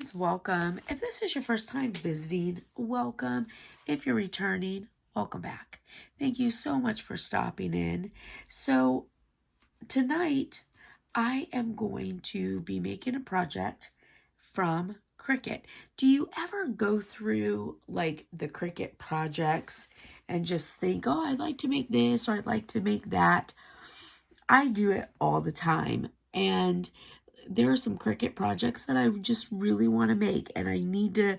friends, welcome. If this is your first time visiting, welcome. If you're returning, welcome back. Thank you so much for stopping in. So tonight I am going to be making a project from Cricut. Do you ever go through like the Cricut projects and just think, oh, I'd like to make this or I'd like to make that? I do it all the time. And there are some Cricut projects that I just really want to make, and I need to,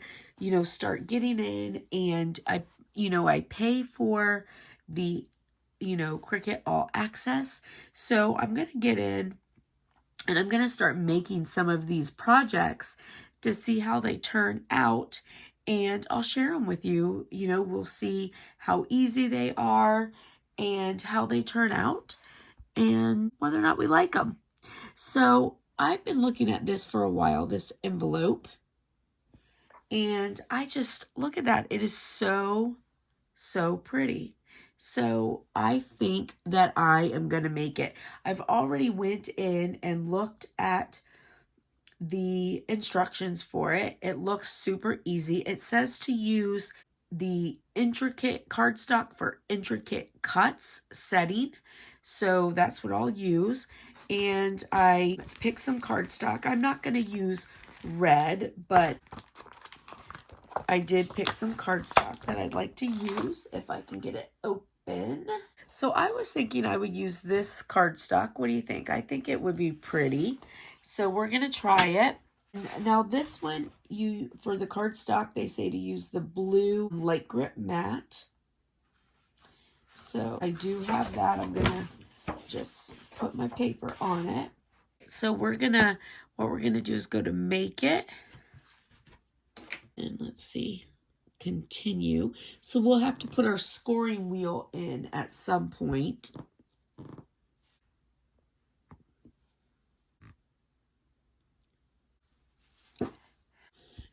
start getting in, and I pay for the, Cricut All Access. So I'm going to get in and I'm going to start making some of these projects to see how they turn out, and I'll share them with you. We'll see how easy they are and how they turn out and whether or not we like them. So I've been looking at this for a while, this envelope, and I just look at that. It is so, so pretty. So I think that I am going to make it. I've already went in and looked at the instructions for it. It looks super easy. It says to use the intricate cardstock for intricate cuts setting. So that's what I'll use. And I picked some cardstock. I'm not going to use red, but I did pick some cardstock that I'd like to use if I can get it open. So I was thinking I would use this cardstock. What do you think? I think it would be pretty. So we're going to try it. Now this one, for the cardstock, they say to use the blue light grip matte. So I do have that. I'm going to just put my paper on it. So what we're gonna do is go to make it, and let's see, continue. So we'll have to put our scoring wheel in at some point.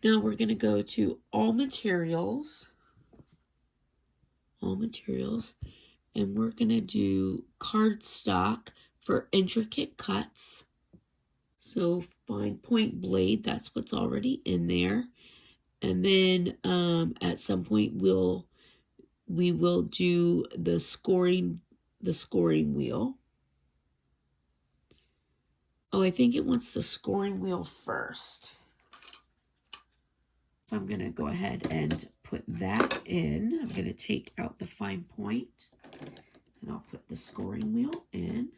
Now we're gonna go to all materials, and we're gonna do cardstock for intricate cuts. So fine point blade, that's what's already in there. And then at some point we will do the scoring wheel. Oh, I think it wants the scoring wheel first. So I'm going to go ahead and put that in. I'm going to take out the fine point, and I'll put the scoring wheel in.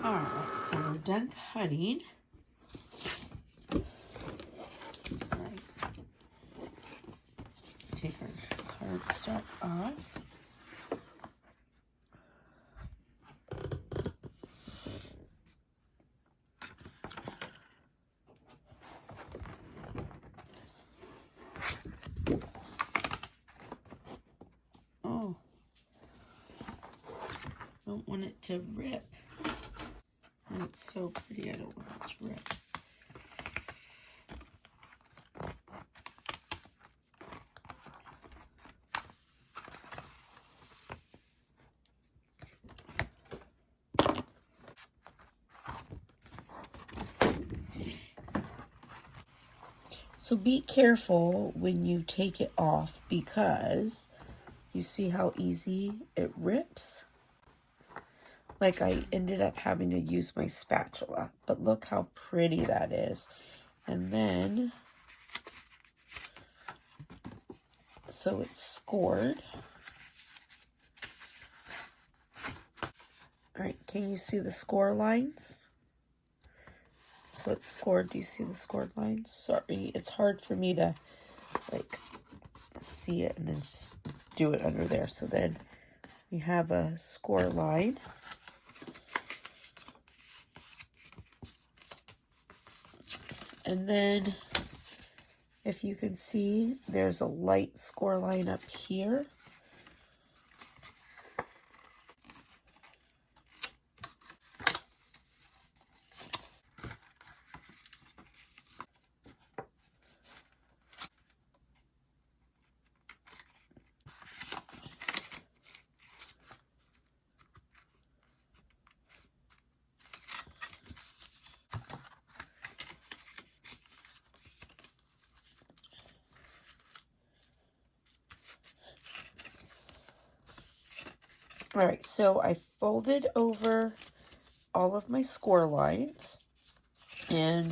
All right, so we're done cutting. Take our cardstock off. Oh, don't want it to rip. Oh, it's so pretty. I don't want it to rip. So be careful when you take it off, because you see how easy it rips? Like I ended up having to use my spatula, but look how pretty that is. And then, so it's scored. All right, can you see the score lines? So it's scored. Do you see the scored lines? Sorry, it's hard for me to like see it and then just do it under there. So then we have a score line. And then if you can see, there's a light score line up here. All right, so I folded over all of my score lines, and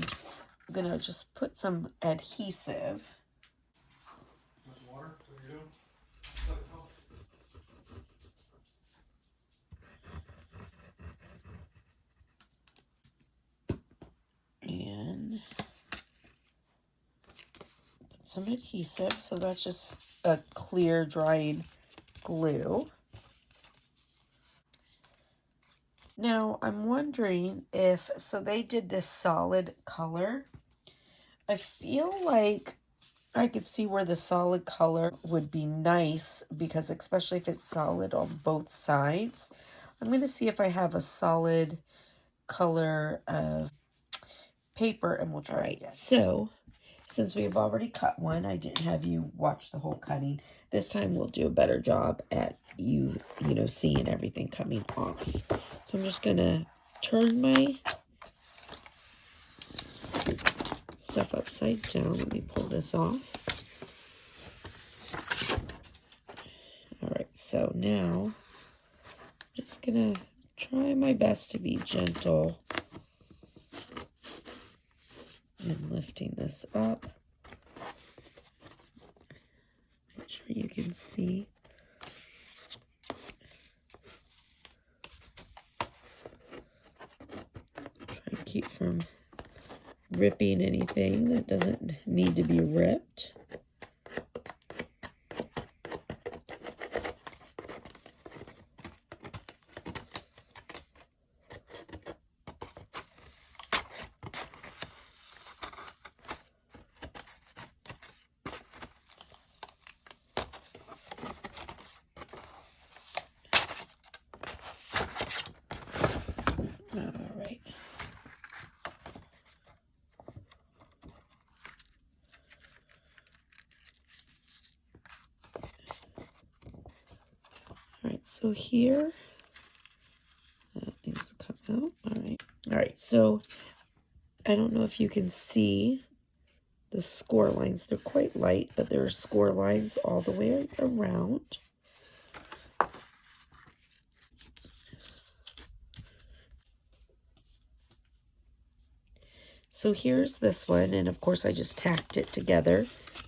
I'm gonna just put some adhesive. Water? What are you doing? And put some adhesive, so that's just a clear drying glue. Now I'm wondering if, so they did this solid color. I feel like I could see where the solid color would be nice, because especially if it's solid on both sides. I'm going to see if I have a solid color of paper, and we'll try it. So since we've already cut one, I didn't have you watch the whole cutting. This time we'll do a better job at you know, seeing everything coming off. So I'm just going to turn my stuff upside down. Let me pull this off. All right, so now I'm just going to try my best to be gentle in lifting this up. Make sure you can see. Try and keep from ripping anything that doesn't need to be ripped. All right. All right, so here, that needs to come out. All right, so I don't know if you can see the score lines. They're quite light, but there are score lines all the way around. So here's this one, and of course I just tacked it together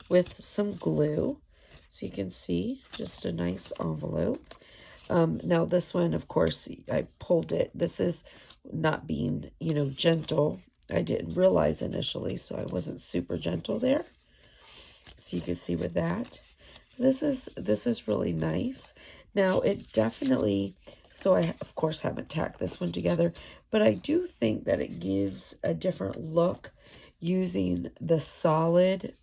with some glue. So you can see just a nice envelope. Now this one, of course, I pulled it. This is not being, you know, gentle. I didn't realize initially, so I wasn't super gentle there. So you can see with that. This is really nice. Now it definitely, so I of course haven't tacked this one together, but I do think that it gives a different look using the solid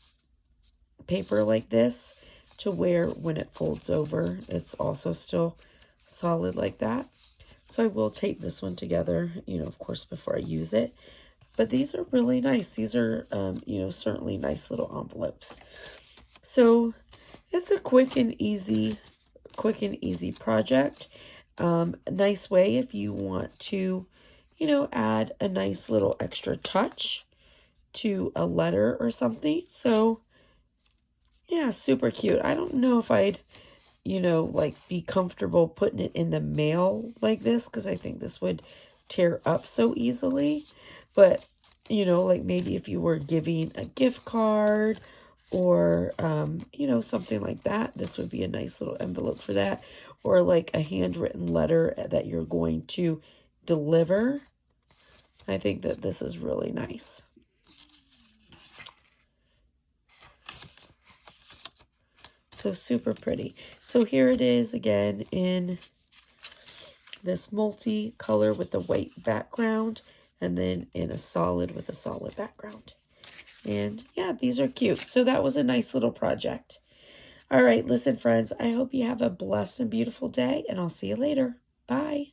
paper like this, to where when it folds over, it's also still solid like that. So I will tape this one together, you know, of course, before I use it. But these are really nice. These are, you know, certainly nice little envelopes. So it's a quick and easy project. A nice way if you want to, you know, add a nice little extra touch to a letter or something. So yeah, super cute. I don't know if I'd, you know, like be comfortable putting it in the mail like this, because I think this would tear up so easily. But, you know, like maybe if you were giving a gift card or, you know, something like that, this would be a nice little envelope for that. Or like a handwritten letter that you're going to deliver. I think that this is really nice. So super pretty. So here it is again in this multi-color with the white background, and then in a solid with a solid background. And yeah, these are cute. So that was a nice little project. All right, listen, friends, I hope you have a blessed and beautiful day, and I'll see you later. Bye.